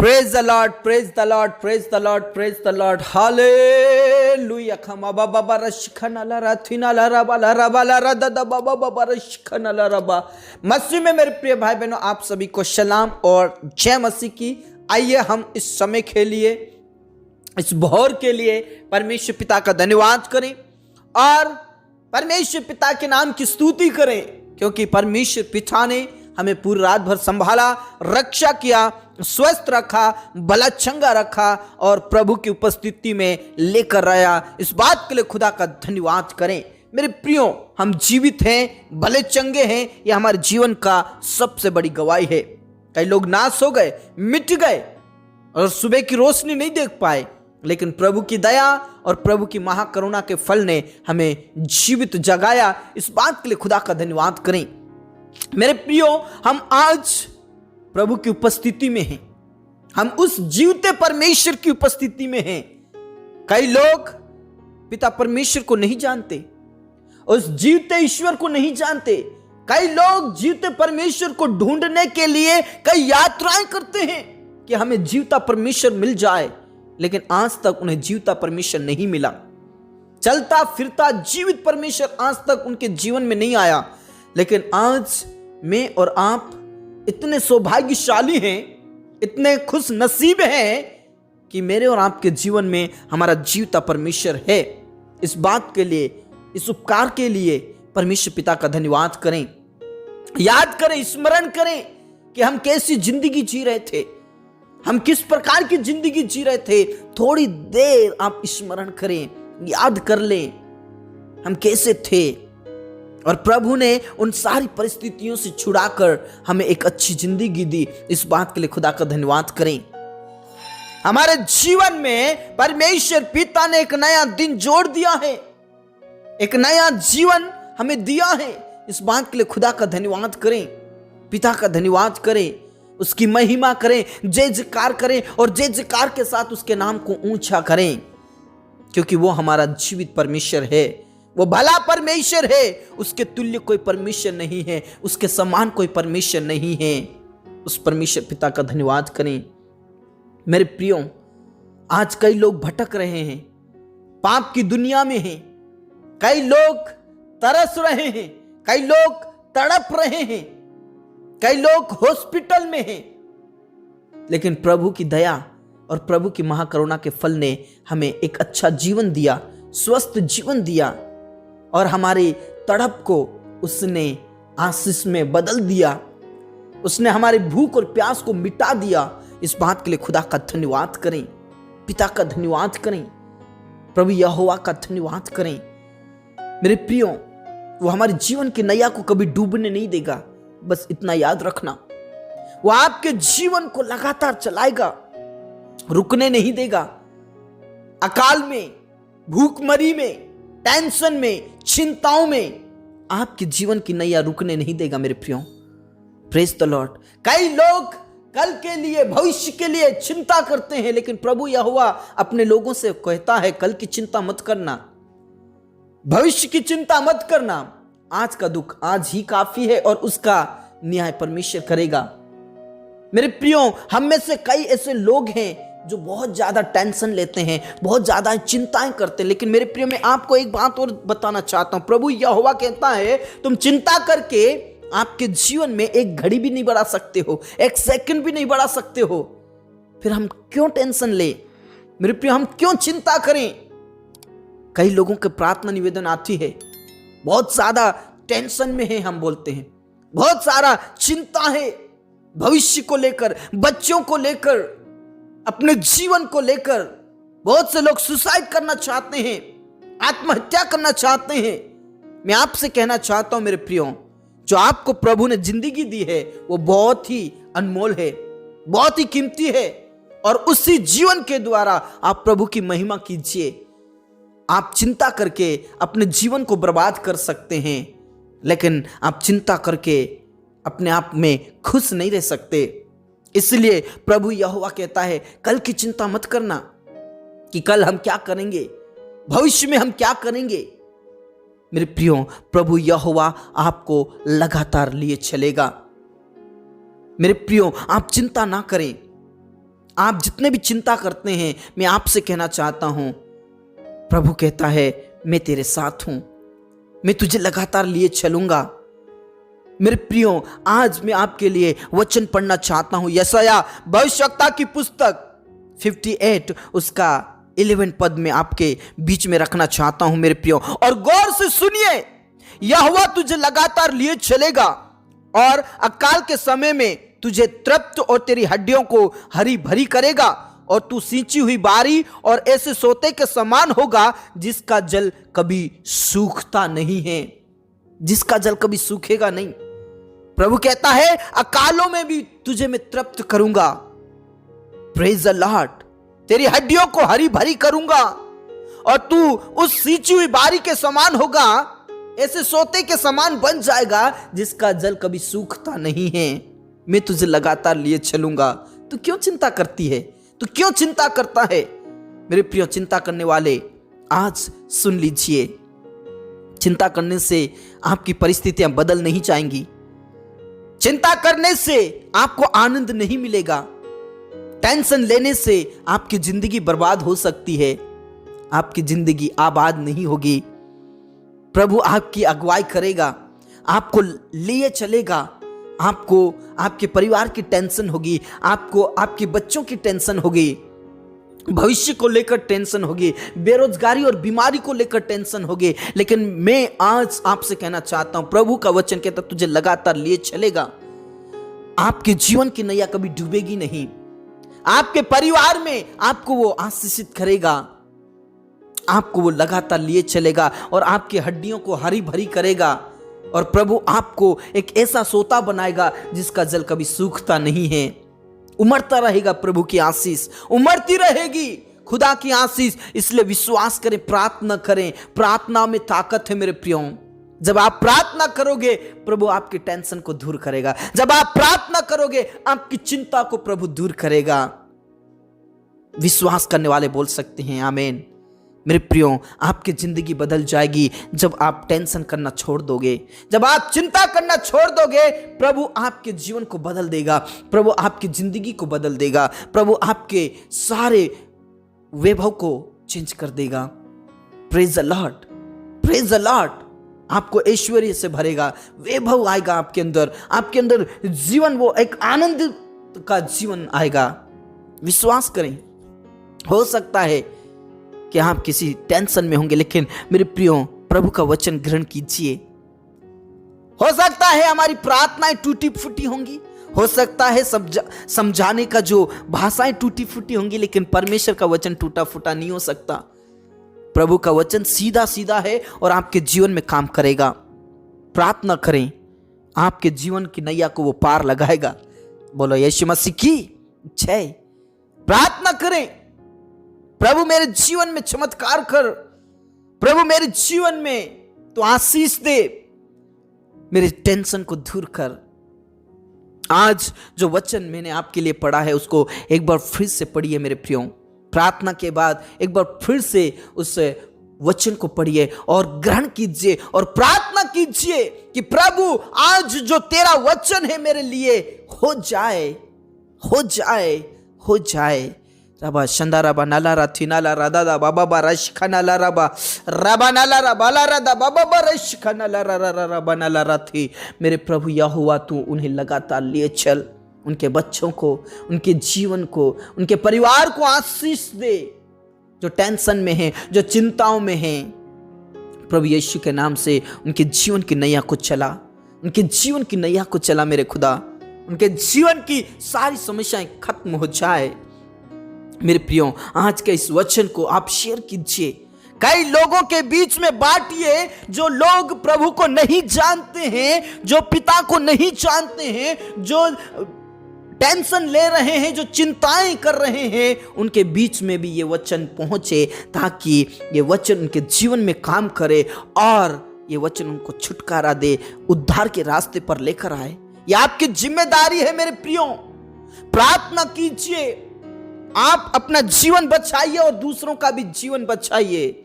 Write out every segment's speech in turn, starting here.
Praise the Lord, praise the Lord, praise the Lord, praise the Lord, hallelujah. खमा बाबा बरशखना ला राथिना ला रबा ला रबा ला रदा दा बाबा बाबा रशखना ला रबा। मसीह में मेरे प्रिय भाई बहनों, आप सभी को सलाम और जय मसीह की। आइए हम इस समय के लिए, इस भोर के लिए परमेश्वर पिता का धन्यवाद करें और परमेश्वर पिता के नाम की स्तुति करें, क्योंकि परमेश्वर पिता ने हमें पूरी रात भर संभाला, रक्षा किया, स्वस्थ रखा, भला चंगा रखा और प्रभु की उपस्थिति में लेकर आया। इस बात के लिए खुदा का धन्यवाद करें। मेरे प्रियो, हम जीवित हैं, भले चंगे हैं, यह हमारे जीवन का सबसे बड़ी गवाही है। कई लोग नाश हो गए, मिट गए और सुबह की रोशनी नहीं देख पाए, लेकिन प्रभु की दया और प्रभु की महाकरुणा के फल ने हमें जीवित जगाया। इस बात के लिए खुदा का धन्यवाद करें। मेरे प्रियो, हम आज प्रभु की उपस्थिति में हैं, हम उस जीवते परमेश्वर की उपस्थिति में हैं। कई लोग पिता परमेश्वर को नहीं जानते, उस जीवते ईश्वर को नहीं जानते। कई लोग जीवते परमेश्वर को ढूंढने के लिए कई यात्राएं करते हैं कि हमें जीवता परमेश्वर मिल जाए, लेकिन आज तक उन्हें जीवता परमेश्वर नहीं मिला। चलता फिरता जीवित परमेश्वर आज तक उनके जीवन में नहीं आया। लेकिन आज मैं और आप इतने सौभाग्यशाली हैं, इतने खुश नसीब हैं कि मेरे और आपके जीवन में हमारा जीवता परमेश्वर है। इस बात के लिए, इस उपकार के लिए परमेश्वर पिता का धन्यवाद करें। याद करें, स्मरण करें कि हम कैसी जिंदगी जी रहे थे, हम किस प्रकार की जिंदगी जी रहे थे। थोड़ी देर आप स्मरण करें, याद कर लें हम कैसे थे, और प्रभु ने उन सारी परिस्थितियों से छुड़ाकर हमें एक अच्छी जिंदगी दी। इस बात के लिए खुदा का धन्यवाद करें। हमारे जीवन में परमेश्वर पिता ने एक नया दिन जोड़ दिया है, एक नया जीवन हमें दिया है। इस बात के लिए खुदा का धन्यवाद करें, पिता का धन्यवाद करें, उसकी महिमा करें, जय जयकार करें और जय जयकार के साथ उसके नाम को ऊंचा करें, क्योंकि वो हमारा जीवित परमेश्वर है, वो भला परमेश्वर है। उसके तुल्य कोई परमेश्वर नहीं है, उसके समान कोई परमेश्वर नहीं है। उस परमेश्वर पिता का धन्यवाद करें। मेरे प्रियो, आज कई लोग भटक रहे हैं, पाप की दुनिया में हैं, कई लोग तरस रहे हैं, कई लोग तड़प रहे हैं, कई लोग हॉस्पिटल में हैं, लेकिन प्रभु की दया और प्रभु की महाकरुणा के फल ने हमें एक अच्छा जीवन दिया, स्वस्थ जीवन दिया और हमारी तड़प को उसने आशीष में बदल दिया। उसने हमारी भूख और प्यास को मिटा दिया। इस बात के लिए खुदा का धन्यवाद करें, पिता का धन्यवाद करें, प्रभु यहोवा का धन्यवाद करें। मेरे प्रियो, वो हमारे जीवन की नैया को कभी डूबने नहीं देगा। बस इतना याद रखना, वो आपके जीवन को लगातार चलाएगा, रुकने नहीं देगा। अकाल में, भूखमरी में, टेंशन में, चिंताओं में आपके जीवन की नैया रुकने नहीं देगा। मेरे प्रियो, प्रेज द लॉर्ड। कई लोग कल के लिए, भविष्य के लिए चिंता करते हैं, लेकिन प्रभु यहोवा अपने लोगों से कहता है, कल की चिंता मत करना, भविष्य की चिंता मत करना, आज का दुख आज ही काफी है और उसका न्याय परमेश्वर करेगा। मेरे प्रियो, हम में से कई ऐसे लोग हैं जो बहुत ज्यादा टेंशन लेते हैं, बहुत ज्यादा चिंताएं करते हैं। लेकिन मेरे प्रियो, मैं आपको एक बात और बताना चाहता हूं। प्रभु यहोवा कहता है, तुम चिंता करके आपके जीवन में एक घड़ी भी नहीं बढ़ा सकते हो, एक सेकंड भी नहीं बढ़ा सकते हो। फिर हम क्यों टेंशन ले? मेरे प्रियो, हम क्यों चिंता करें? कई लोगों के प्रार्थना निवेदन आती है, बहुत ज्यादा टेंशन में है, हम बोलते हैं बहुत सारा चिंता है, भविष्य को लेकर, बच्चों को लेकर, अपने जीवन को लेकर। बहुत से लोग सुसाइड करना चाहते हैं, आत्महत्या करना चाहते हैं। मैं आपसे कहना चाहता हूं मेरे प्रियो, जो आपको प्रभु ने जिंदगी दी है वो बहुत ही अनमोल है, बहुत ही कीमती है, और उसी जीवन के द्वारा आप प्रभु की महिमा कीजिए। आप चिंता करके अपने जीवन को बर्बाद कर सकते हैं, लेकिन आप चिंता करके अपने आप में खुश नहीं रह सकते। इसलिए प्रभु यहोवा कहता है, कल की चिंता मत करना कि कल हम क्या करेंगे, भविष्य में हम क्या करेंगे। मेरे प्रियो, प्रभु यहोवा आपको लगातार लिए चलेगा। मेरे प्रियो, आप चिंता ना करें, आप जितने भी चिंता करते हैं, मैं आपसे कहना चाहता हूं, प्रभु कहता है मैं तेरे साथ हूं, मैं तुझे लगातार लिए चलूंगा। मेरे प्रियो, आज मैं आपके लिए वचन पढ़ना चाहता हूं। यशायाह भविष्यवक्ता की पुस्तक 58 उसका 11 पद में आपके बीच में रखना चाहता हूं मेरे प्रियो, और गौर से सुनिए। यहोवा तुझे लगातार लिए चलेगा और अकाल के समय में तुझे तृप्त और तेरी हड्डियों को हरी भरी करेगा, और तू सींची हुई बारी और ऐसे सोते के समान होगा जिसका जल कभी सूखता नहीं है, जिसका जल कभी सूखेगा नहीं। प्रभु कहता है अकालों में भी तुझे मैं तृप्त करूंगा। Praise the Lord. तेरी हड्डियों को हरी भरी करूंगा और तू उस सींची हुई बारी के समान होगा, ऐसे सोते के समान बन जाएगा जिसका जल कभी सूखता नहीं है। मैं तुझे लगातार लिए चलूंगा। तू क्यों चिंता करती है? तू क्यों चिंता करता है? मेरे प्रिय चिंता करने वाले, आज सुन लीजिए, चिंता करने से आपकी परिस्थितियां बदल नहीं जाएंगी। चिंता करने से आपको आनंद नहीं मिलेगा। टेंशन लेने से आपकी जिंदगी बर्बाद हो सकती है, आपकी जिंदगी आबाद नहीं होगी। प्रभु आपकी अगुवाई करेगा, आपको लिए चलेगा। आपको आपके परिवार की टेंशन होगी, आपको आपके बच्चों की टेंशन होगी, भविष्य को लेकर टेंशन होगी, बेरोजगारी और बीमारी को लेकर टेंशन होगी। लेकिन मैं आज आपसे कहना चाहता हूं, प्रभु का वचन कहता तुझे लगातार लिए चलेगा। आपके जीवन की नैया कभी डूबेगी नहीं। आपके परिवार में आपको वो आशीषित करेगा, आपको वो लगातार लिए चलेगा और आपकी हड्डियों को हरी भरी करेगा। और प्रभु आपको एक ऐसा सोता बनाएगा जिसका जल कभी सूखता नहीं है। उमड़ता रहेगा, प्रभु की आशीष उमड़ती रहेगी, खुदा की आशीष। इसलिए विश्वास करें, प्रार्थना करें। प्रार्थना में ताकत है मेरे प्रियो। जब आप प्रार्थना करोगे प्रभु आपकी टेंशन को दूर करेगा। जब आप प्रार्थना करोगे आपकी चिंता को प्रभु दूर करेगा। विश्वास करने वाले बोल सकते हैं आमीन। मेरे प्रियो, आपकी जिंदगी बदल जाएगी जब आप टेंशन करना छोड़ दोगे, जब आप चिंता करना छोड़ दोगे। प्रभु आपके जीवन को बदल देगा, प्रभु आपकी जिंदगी को बदल देगा, प्रभु आपके सारे वैभव को चेंज कर देगा। Praise the Lord, praise the Lord. आपको ऐश्वर्य से भरेगा, वैभव आएगा आपके अंदर जीवन, वो एक आनंद का जीवन आएगा। विश्वास करें। हो सकता है कि आप किसी टेंशन में होंगे, लेकिन मेरे प्रियो प्रभु का वचन ग्रहण कीजिए। हो सकता है हमारी प्रार्थनाएं टूटी फूटी होंगी, हो सकता है समझाने का जो भाषाएं टूटी फूटी होंगी, लेकिन परमेश्वर का वचन टूटा फूटा नहीं हो सकता। प्रभु का वचन सीधा सीधा है और आपके जीवन में काम करेगा। प्रार्थना करें, आपके जीवन की नैया को वो पार लगाएगा। बोलो यीशु मसीह की जय। प्रार्थना करें, प्रभु मेरे जीवन में चमत्कार कर, प्रभु मेरे जीवन में तो आशीष दे, मेरे टेंशन को दूर कर। आज जो वचन मैंने आपके लिए पढ़ा है उसको एक बार फिर से पढ़िए मेरे प्रियो। प्रार्थना के बाद एक बार फिर से उस वचन को पढ़िए और ग्रहण कीजिए और प्रार्थना कीजिए कि प्रभु आज जो तेरा वचन है मेरे लिए हो जाए, हो जाए, हो जाए। रबा शंदाराबा नाला राथी नाला रादा बाबा बारश खनाला रबा रबा नाला रबा ला रादा बाबा बारश खनाला रबा नाला राथी। मेरे प्रभु यहोवा तू उन्हें लगातार लिए चल, उनके बच्चों को, उनके जीवन को, उनके परिवार को आशीष दे, जो टेंशन में है, जो चिंताओं में है। प्रभु यीशु के नाम से उनके जीवन की नैया को चला, उनके जीवन की नैया को चला मेरे खुदा। उनके जीवन की सारी समस्याएं खत्म हो जाए। मेरे प्रियो, आज के इस वचन को आप शेयर कीजिए, कई लोगों के बीच में बांटिए, जो लोग प्रभु को नहीं जानते हैं, जो पिता को नहीं जानते हैं, जो टेंशन ले रहे हैं, जो चिंताएं कर रहे हैं, उनके बीच में भी ये वचन पहुंचे, ताकि ये वचन उनके जीवन में काम करे और ये वचन उनको छुटकारा दे, उद्धार के रास्ते पर लेकर आए। ये आपकी जिम्मेदारी है मेरे प्रियो। प्रार्थना कीजिए, आप अपना जीवन बचाइए और दूसरों का भी जीवन बचाइए।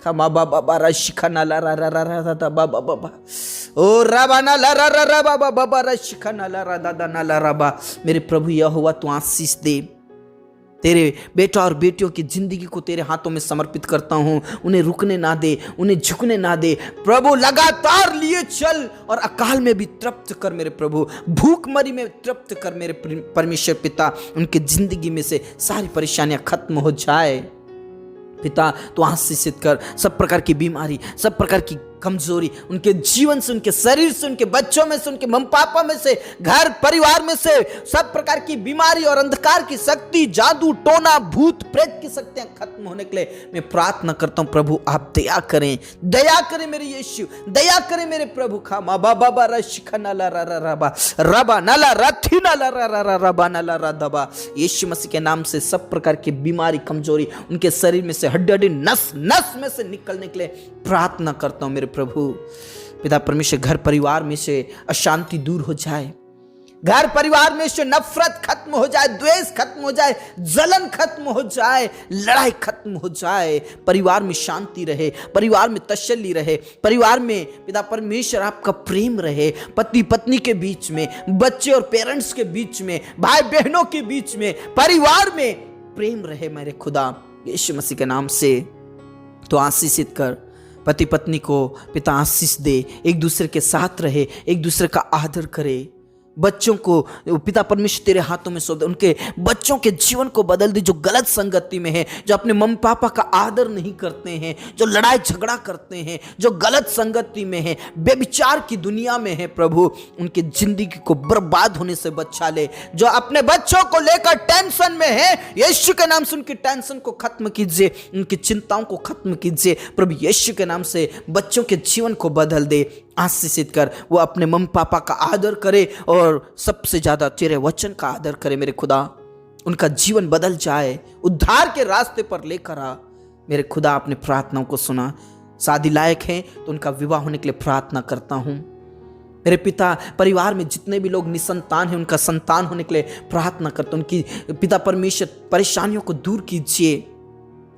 खमा बाबा बारा शिखना ला रा रा रा रा दा बाबा बाबा ओ रबाना ला रा रा रा बाबा बाबा रा शिखना ला रा दा दा ना ला रा बा। मेरे प्रभु यहोवा तू आशीष दे, तेरे बेटा और बेटियों की जिंदगी को तेरे हाथों में समर्पित करता हूँ। उन्हें रुकने ना दे, उन्हें झुकने ना दे प्रभु। लगातार लिए चल और अकाल में भी तृप्त कर मेरे प्रभु, भूखमरी में तृप्त कर मेरे परमेश्वर पिता। उनकी जिंदगी में से सारी परेशानियां खत्म हो जाए पिता। तो आशीषित कर सब प्रकार की बीमारी, सब प्रकार की कमजोरी उनके जीवन से, उनके शरीर से, उनके बच्चों में से, उनके मम्मी पापा में से, घर परिवार में से सब प्रकार की बीमारी और अंधकार की शक्ति, जादू टोना, भूत प्रेत की शक्तियां खत्म होने के लिए मैं प्रार्थना करता हूं प्रभु। आप दया करें, दया करें मेरे यीशु, दया करें मेरे प्रभु। खामा बाबा बारा शिखना ला रा रा रबा रबा नाला रथी नाला रा रा रा रबा नाला रा दबा। यीशु मसीह के नाम से सब प्रकार की बीमारी, कमजोरी उनके शरीर में से, हड्डी हड्डी, नस नस में से निकलने के लिए प्रार्थना करता हूं मेरे प्रभु। पिता परमेश्वर, घर परिवार में से अशांति दूर हो जाए, घर परिवार में से नफरत खत्म हो जाए, द्वेष खत्म हो जाए, जलन खत्म हो जाए, लड़ाई खत्म हो जाए, परिवार में शांति रहे, परिवार में तसल्ली रहे, परिवार में पिता परमेश्वर आपका प्रेम रहे, पति पत्नी के बीच में, बच्चे और पेरेंट्स के बीच में, भाई बहनों के बीच में, परिवार में प्रेम रहे मेरे खुदा यीशु मसीह के नाम से। तो आशीषित कर पति पत्नी को पिता, आशीष दे, एक दूसरे के साथ रहे, एक दूसरे का आदर करे। बच्चों को पिता परमेश्वर तेरे हाथों में सौंप दे, उनके बच्चों के जीवन को बदल दे जो गलत संगति में है, जो अपने मम्मी पापा का आदर नहीं करते हैं, जो लड़ाई झगड़ा करते हैं, जो गलत संगति में है, बेविचार की दुनिया में है प्रभु। उनकी जिंदगी को बर्बाद होने से बचा ले। जो अपने बच्चों को लेकर टेंशन में है, यीशु के नाम से उनकी टेंशन को खत्म कीजिए, उनकी चिंताओं को खत्म कीजिए प्रभु। यीशु के नाम से बच्चों के जीवन को बदल दे, आशीषित कर। वो अपने मम्मी पापा का आदर करे और सबसे ज्यादा तेरे वचन का आदर करे मेरे खुदा। उनका जीवन बदल जाए, उद्धार के रास्ते पर लेकर आ मेरे खुदा। अपने प्रार्थनाओं को सुना। शादी लायक हैं तो उनका विवाह होने के लिए प्रार्थना करता हूं मेरे पिता। परिवार में जितने भी लोग निसंतान हैं उनका संतान होने के लिए प्रार्थना करता हूं। उनकी पिता परमेश्वर परेशानियों को दूर कीजिए,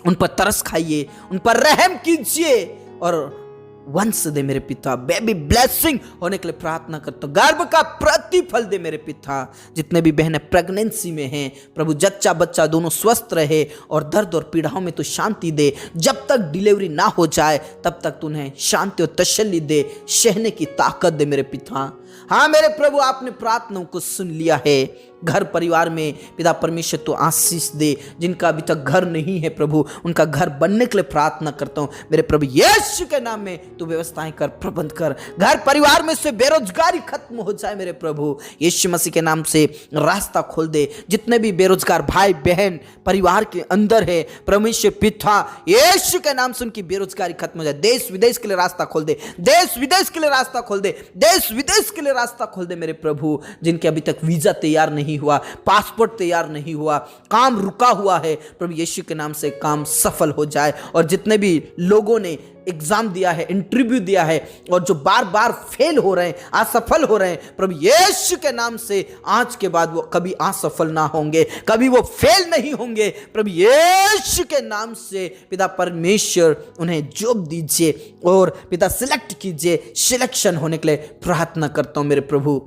उन पर तरस खाइए, उन पर रहम कीजिए और वंश दे मेरे पिता। बेबी ब्लेसिंग होने के लिए प्रार्थना करता हूं। गर्भ का प्रतिफल दे मेरे पिता। जितने भी बहनें प्रेगनेंसी में हैं प्रभु, जच्चा बच्चा दोनों स्वस्थ रहे और दर्द और पीड़ाओं में तो शांति दे। जब तक डिलीवरी ना हो जाए तब तक तू उन्हें शांति और तसल्ली दे, सहने की ताकत दे मेरे पिता। हाँ मेरे प्रभु, आपने प्रार्थनाओं को सुन लिया है। घर परिवार में पिता परमेश्वर तो आशीष दे। जिनका अभी तक घर नहीं है प्रभु, उनका घर बनने के लिए प्रार्थना करता हूं मेरे प्रभु। यीशु के नाम में तू व्यवस्थाएं कर, प्रबंध कर। घर परिवार में से बेरोजगारी खत्म हो जाए मेरे प्रभु। यीशु मसीह के नाम से रास्ता खोल दे। जितने भी बेरोजगार भाई बहन परिवार के अंदर है परमेश्वर पिता, यीशु के नाम से उनकी बेरोजगारी खत्म हो जाए। देश विदेश के लिए रास्ता खोल दे, देश विदेश के लिए रास्ता खोल दे, देश विदेश के लिए रास्ता खोल दे मेरे प्रभु। जिनके अभी तक वीजा तैयार नहीं हुआ, पासपोर्ट तैयार नहीं हुआ, काम रुका हुआ है प्रभु, यीशु के नाम से काम सफल हो जाए। और जितने भी लोगों ने एग्जाम दिया है, इंटरव्यू दिया है और जो बार बार फेल हो रहे हैं, असफल हो रहे हैं प्रभु, यीशु के नाम से आज के बाद वो कभी असफल ना होंगे, कभी वो फेल नहीं होंगे प्रभु। यीशु के नाम से पिता परमेश्वर उन्हें जॉब दीजिए और पिता सिलेक्ट कीजिए। सिलेक्शन होने के लिए प्रार्थना करता हूं मेरे प्रभु।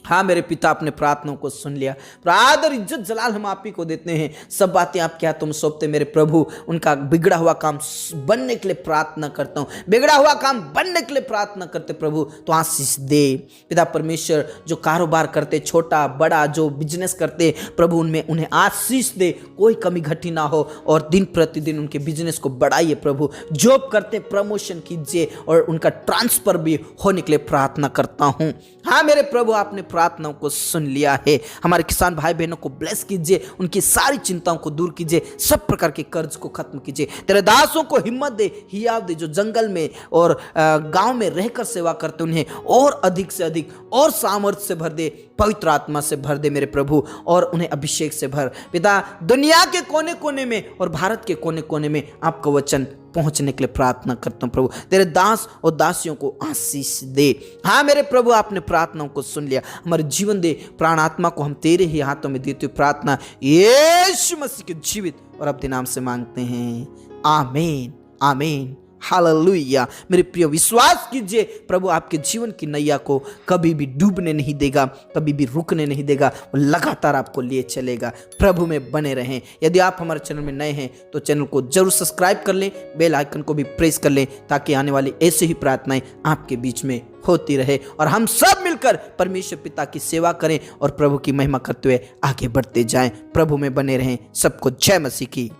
हाँ मेरे पिता, अपने प्रार्थनाओं को सुन लिया। आदर इज्जत जलाल हम आप ही को देते हैं। सब बातें आप क्या तुम सौंपते मेरे प्रभु। उनका बिगड़ा हुआ काम बनने के लिए प्रार्थना करता हूँ, बिगड़ा हुआ काम बनने के लिए प्रार्थना करते प्रभु। तो आशीष दे पिता परमेश्वर। जो कारोबार करते, छोटा बड़ा जो बिजनेस करते प्रभु, उनमें उन्हें आशीष दे, कोई कमी घटी ना हो और दिन प्रतिदिन उनके बिजनेस को बढ़ाइए प्रभु। जॉब करते प्रमोशन कीजिए और उनका ट्रांसफर भी होने के लिए प्रार्थना करता हूँ। हाँ मेरे प्रभु, आपने प्रार्थनाओं को सुन लिया है। हमारे किसान भाई बहनों को ब्लेस कीजिए, उनकी सारी चिंताओं को दूर कीजिए, सब प्रकार के कर्ज को खत्म कीजिए। तेरे दासों को हिम्मत दे, हियाव दे। जो जंगल में और गांव में रहकर सेवा करते उन्हें और अधिक से अधिक और सामर्थ्य से भर दे, पवित्र आत्मा से भर दे मेरे प्रभु और उन्हें अभिषेक से भर पिता। दुनिया के कोने कोने में और भारत के कोने कोने में आपका वचन पहुंचने के लिए प्रार्थना करता हूं प्रभु। तेरे दास और दासियों को आशीष दे। हाँ मेरे प्रभु, आपने प्रार्थनाओं को सुन लिया। हमारे जीवन दे, प्राण आत्मा को हम तेरे ही हाथों में देते हुए प्रार्थना यीशु मसीह के जीवित और अपने नाम से मांगते हैं। आमीन, आमीन, हालेलुया। मेरे प्रिय विश्वास कीजिए, प्रभु आपके जीवन की नैया को कभी भी डूबने नहीं देगा, कभी भी रुकने नहीं देगा, वो लगातार आपको लिए चलेगा। प्रभु में बने रहें। यदि आप हमारे चैनल में नए हैं तो चैनल को जरूर सब्सक्राइब कर लें, बेल आइकन को भी प्रेस कर लें, ताकि आने वाली ऐसे ही प्रार्थनाएं आपके बीच में होती रहे और हम सब मिलकर परमेश्वर पिता की सेवा करें और प्रभु की महिमा करते हुए आगे बढ़ते जाएं। प्रभु में बने रहें। सबको जय मसीह की।